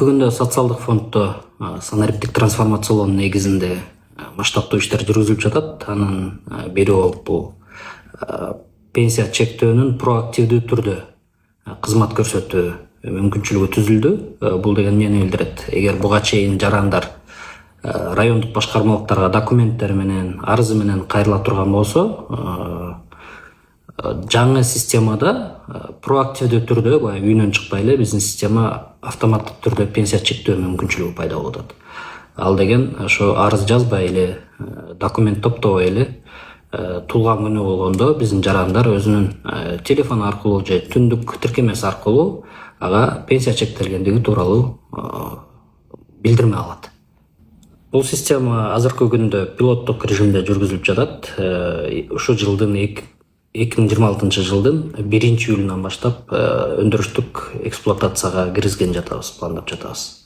Азыркы күндө социалдык фонддо санариптик трансформациялоо негизинде масштабтуу иштер жүргүзүлүп жатат. Анын бири болуп бул пенсия чектөөнүн проактивдүү түрдө кызмат көрсөтүү мүмкүнчүлүгү түзүлдү. Бул деген эмнени билдирет? Эгер буга чейин жарандар райондук башкармалыктарга документтери менен, арызы менен кайрыла турган болсо, жаңы системада проактивдүү түрдө баягы үйүнөн чыкпай эле биздин система автоматтык түрдө пенсия чектөө мүмкүнчүлүгү пайда болуп атат. Ал деген ошо арыз жазбай эле, документ топтобой эле туулган күнү болгондо биздин жарандар өзүнүн телефон аркылуу же түндүк тиркемеси аркылуу ага пенсия чектелгендиги тууралуу билдирме алат. Бул система азыркы күндө пилоттук режимде жүргүзүлүп жатат. Ушу жылдын 2026 жылдын 1-июлунан баштап өндүрүштүк эксплуатацияга киргизген жатабыз, пландап жатабыз.